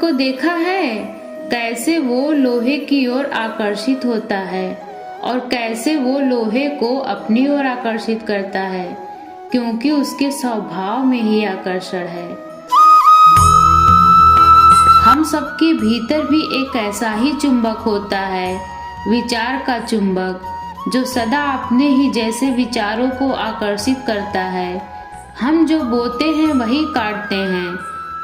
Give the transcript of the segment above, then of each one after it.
को देखा है, कैसे वो लोहे की ओर आकर्षित होता है और कैसे वो लोहे को अपनी ओर आकर्षित करता है, क्योंकि उसके स्वभाव में ही आकर्षण है। हम सबके भीतर भी एक ऐसा ही चुंबक होता है, विचार का चुंबक, जो सदा अपने ही जैसे विचारों को आकर्षित करता है। हम जो बोते हैं वही काटते हैं।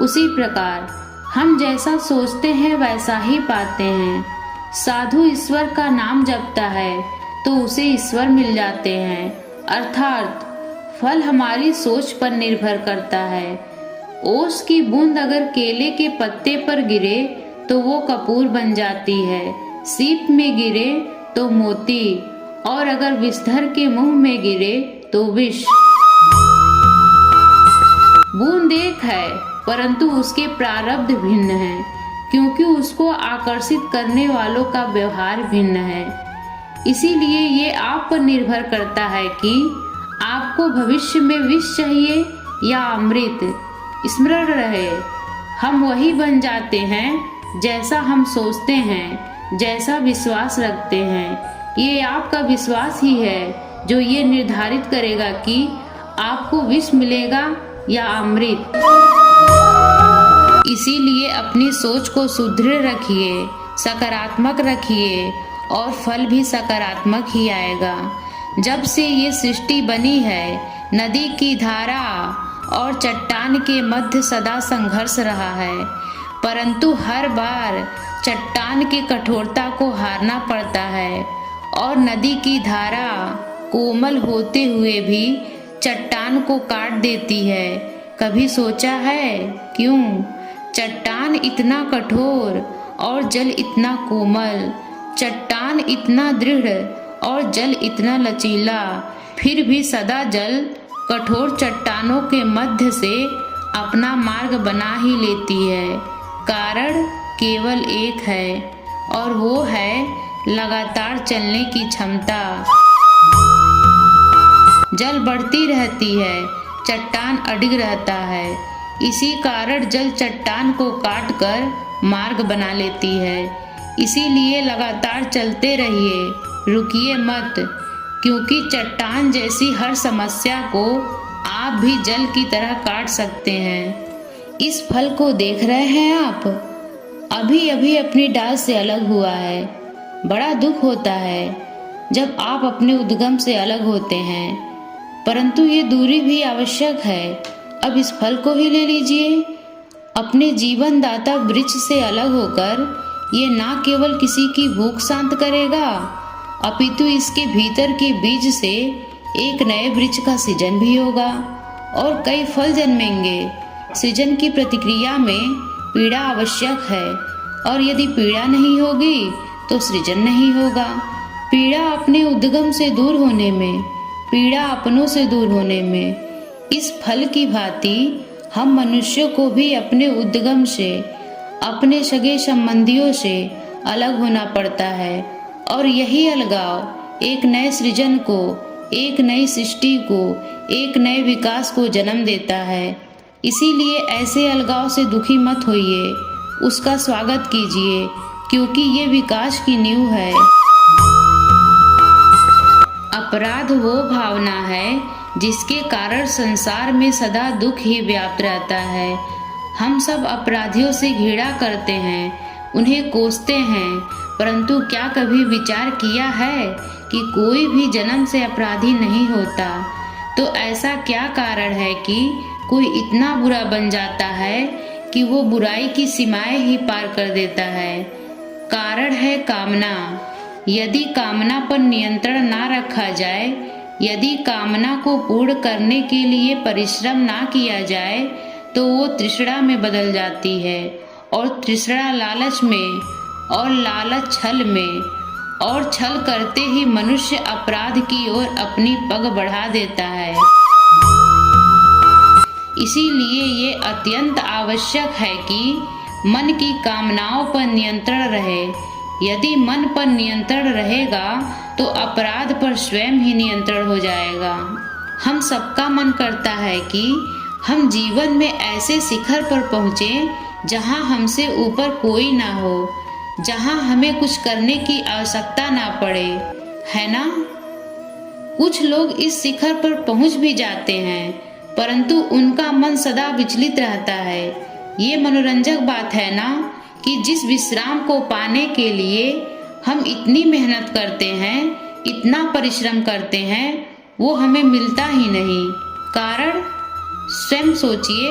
उसी प्रकार हम जैसा सोचते हैं वैसा ही पाते हैं। साधु ईश्वर का नाम जपता है तो उसे ईश्वर मिल जाते हैं, अर्थात फल हमारी सोच पर निर्भर करता है। ओस की बूंद अगर केले के पत्ते पर गिरे तो वो कपूर बन जाती है, सीप में गिरे तो मोती, और अगर विषधर के मुंह में गिरे तो विष। बूंद एक है परंतु उसके प्रारब्ध भिन्न हैं, क्योंकि उसको आकर्षित करने वालों का व्यवहार भिन्न है। इसीलिए ये आप पर निर्भर करता है कि आपको भविष्य में विष चाहिए या अमृत। स्मरण रहे, हम वही बन जाते हैं जैसा हम सोचते हैं, जैसा विश्वास रखते हैं। ये आपका विश्वास ही है जो ये निर्धारित करेगा कि आपको विष मिलेगा या अमृत। इसीलिए अपनी सोच को सुदृढ़ रखिए, सकारात्मक रखिए और फल भी सकारात्मक ही आएगा। जब से ये सृष्टि बनी है, नदी की धारा और चट्टान के मध्य सदा संघर्ष रहा है, परंतु हर बार चट्टान की कठोरता को हारना पड़ता है और नदी की धारा कोमल होते हुए भी चट्टान को काट देती है। कभी सोचा है क्यों? चट्टान इतना कठोर और जल इतना कोमल, चट्टान इतना दृढ़ और जल इतना लचीला, फिर भी सदा जल कठोर चट्टानों के मध्य से अपना मार्ग बना ही लेती है। कारण केवल एक है और वो है लगातार चलने की क्षमता। जल बढ़ती रहती है, चट्टान अडिग रहता है। इसी कारण जल चट्टान को काट कर मार्ग बना लेती है। इसीलिए लगातार चलते रहिए, रुकिए मत, क्योंकि चट्टान जैसी हर समस्या को आप भी जल की तरह काट सकते हैं। इस फल को देख रहे हैं आप, अभी अभी अपनी डाल से अलग हुआ है। बड़ा दुख होता है जब आप अपने उद्गम से अलग होते हैं, परंतु ये दूरी भी आवश्यक है। अब इस फल को ही ले लीजिए। अपने जीवन दाता वृक्ष से अलग होकर ये ना केवल किसी की भूख शांत करेगा, अपितु इसके भीतर के बीज से एक नए वृक्ष का सृजन भी होगा और कई फल जन्मेंगे। सृजन की प्रतिक्रिया में पीड़ा आवश्यक है, और यदि पीड़ा नहीं होगी तो सृजन नहीं होगा। पीड़ा अपने उद्गम से दूर होने में, पीड़ा अपनों से दूर होने में। इस फल की भांति हम मनुष्यों को भी अपने उद्गम से, अपने सगे संबंधियों से अलग होना पड़ता है, और यही अलगाव एक नए सृजन को, एक नई सृष्टि को, एक नए विकास को जन्म देता है। इसीलिए ऐसे अलगाव से दुखी मत होइए, उसका स्वागत कीजिए, क्योंकि ये विकास की नींव है। अपराध वो भावना है जिसके कारण संसार में सदा दुख ही व्याप्त रहता है। हम सब अपराधियों से घृणा करते हैं, उन्हें कोसते हैं, परंतु क्या कभी विचार किया है कि कोई भी जन्म से अपराधी नहीं होता? तो ऐसा क्या कारण है कि कोई इतना बुरा बन जाता है कि वो बुराई की सीमाएं ही पार कर देता है? कारण है कामना। यदि कामना पर नियंत्रण ना रखा जाए, यदि कामना को पूर्ण करने के लिए परिश्रम ना किया जाए, तो वो तृष्णा में बदल जाती है, और तृष्णा लालच में, और लालच छल में, और छल करते ही मनुष्य अपराध की ओर अपनी पग बढ़ा देता है। इसीलिए ये अत्यंत आवश्यक है कि मन की कामनाओं पर नियंत्रण रहे। यदि मन पर नियंत्रण रहेगा तो अपराध पर स्वयं ही नियंत्रण हो जाएगा। हम सबका मन करता है कि हम जीवन में ऐसे शिखर पर पहुँचे जहाँ हमसे ऊपर कोई ना हो, जहाँ हमें कुछ करने की आवश्यकता ना पड़े, है ना। कुछ लोग इस शिखर पर पहुंच भी जाते हैं, परंतु उनका मन सदा विचलित रहता है। ये मनोरंजक बात है ना कि जिस विश्राम को पाने के लिए हम इतनी मेहनत करते हैं, इतना परिश्रम करते हैं, वो हमें मिलता ही नहीं। कारण स्वयं सोचिए।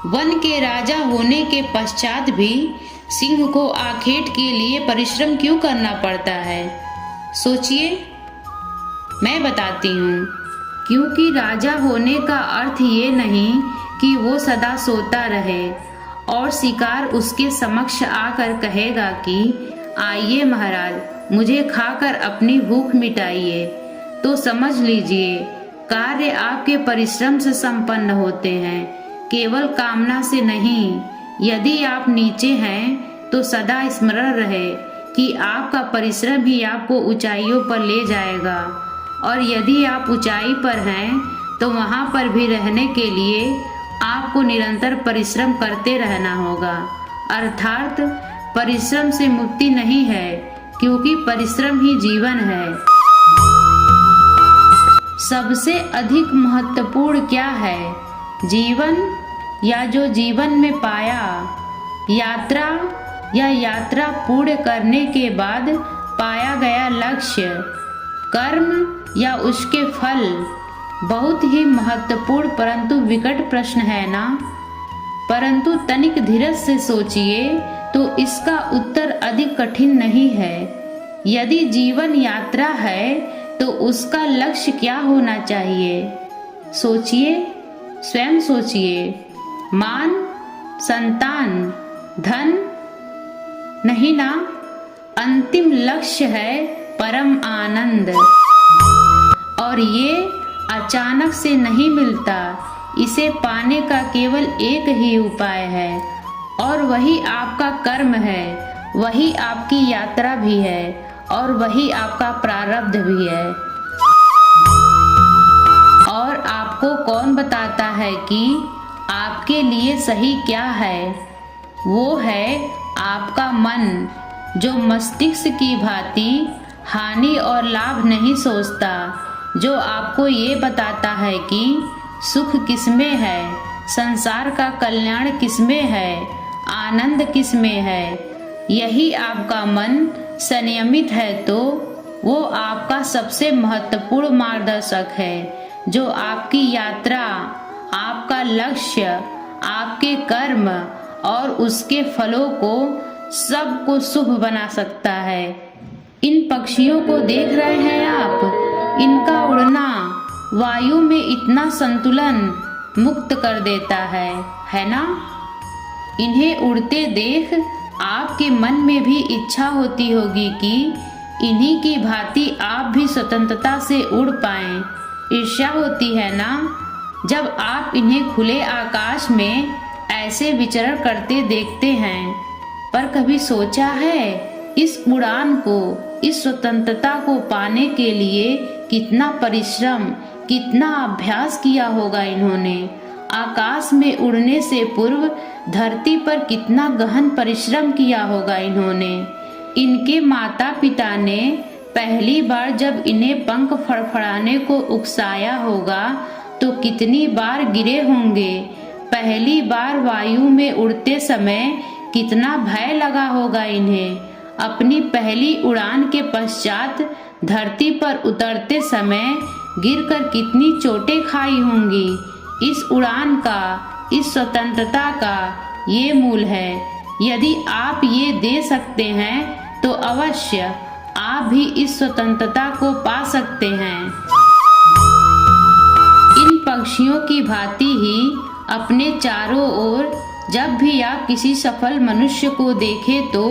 वन के राजा होने के पश्चात भी सिंह को आखेट के लिए परिश्रम क्यों करना पड़ता है? सोचिए, मैं बताती हूँ। क्योंकि राजा होने का अर्थ ये नहीं कि वो सदा सोता रहे और शिकार उसके समक्ष आकर कहेगा कि आइए महाराज, मुझे खाकर अपनी भूख मिटाइए। तो समझ लीजिए, कार्य आपके परिश्रम से संपन्न होते हैं, केवल कामना से नहीं। यदि आप नीचे हैं तो सदा स्मरण रहे कि आपका परिश्रम ही आपको ऊंचाइयों पर ले जाएगा, और यदि आप ऊंचाई पर हैं तो वहां पर भी रहने के लिए आपको निरंतर परिश्रम करते रहना होगा। अर्थात परिश्रम से मुक्ति नहीं है, क्योंकि परिश्रम ही जीवन है। सबसे अधिक महत्वपूर्ण क्या है? जीवन या जो जीवन में पाया, यात्रा या यात्रा पूर्ण करने के बाद पाया गया लक्ष्य, कर्म या उसके फल? बहुत ही महत्वपूर्ण परंतु विकट प्रश्न है ना। परंतु तनिक धीरज से सोचिए तो इसका उत्तर अधिक कठिन नहीं है। यदि जीवन यात्रा है तो उसका लक्ष्य क्या होना चाहिए? सोचिए, स्वयं सोचिए। मान, संतान, धन? नहीं ना। अंतिम लक्ष्य है परम आनंद, और ये अचानक से नहीं मिलता। इसे पाने का केवल एक ही उपाय है, और वही आपका कर्म है, वही आपकी यात्रा भी है, और वही आपका प्रारब्ध भी है। और आपको कौन बताता है कि आपके लिए सही क्या है? वो है आपका मन, जो मस्तिष्क की भांति हानि और लाभ नहीं सोचता, जो आपको ये बताता है कि सुख किसमें है, संसार का कल्याण किसमें है, आनंद किसमें है। यही आपका मन संयमित है तो वो आपका सबसे महत्वपूर्ण मार्गदर्शक है, जो आपकी यात्रा, आपका लक्ष्य, आपके कर्म और उसके फलों को सबको शुभ बना सकता है। इन पक्षियों को देख रहे हैं आप? इनका उड़ना वायु में इतना संतुलन मुक्त कर देता है ना। इन्हें उड़ते देख आपके मन में भी इच्छा होती होगी कि इन्हीं की भांति आप भी स्वतंत्रता से उड़ पाएं। ईर्ष्या होती है ना, जब आप इन्हें खुले आकाश में ऐसे विचरण करते देखते हैं। पर कभी सोचा है इस उड़ान को, इस स्वतंत्रता को पाने के लिए कितना परिश्रम, कितना अभ्यास किया होगा इन्होंने? आकाश में उड़ने से पूर्व धरती पर कितना गहन परिश्रम किया होगा इन्होंने। इनके माता पिता ने पहली बार जब इन्हें पंख फड़फड़ाने को उकसाया होगा तो कितनी बार गिरे होंगे। पहली बार वायु में उड़ते समय कितना भय लगा होगा इन्हें। अपनी पहली उड़ान के पश्चात धरती पर उतरते समय गिरकर कितनी चोटें खाई होंगी। इस उड़ान का, इस स्वतंत्रता का ये मूल है। यदि आप ये दे सकते हैं तो अवश्य आप भी इस स्वतंत्रता को पा सकते हैं। इन पक्षियों की भांति ही अपने चारों ओर जब भी आप किसी सफल मनुष्य को देखें तो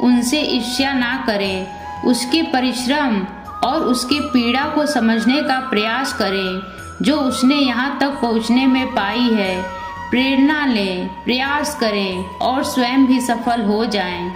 उनसे ईर्ष्या ना करें। उसके परिश्रम और उसके पीड़ा को समझने का प्रयास करें जो उसने यहाँ तक पहुँचने में पाई है। प्रेरणा लें, प्रयास करें और स्वयं भी सफल हो जाएं।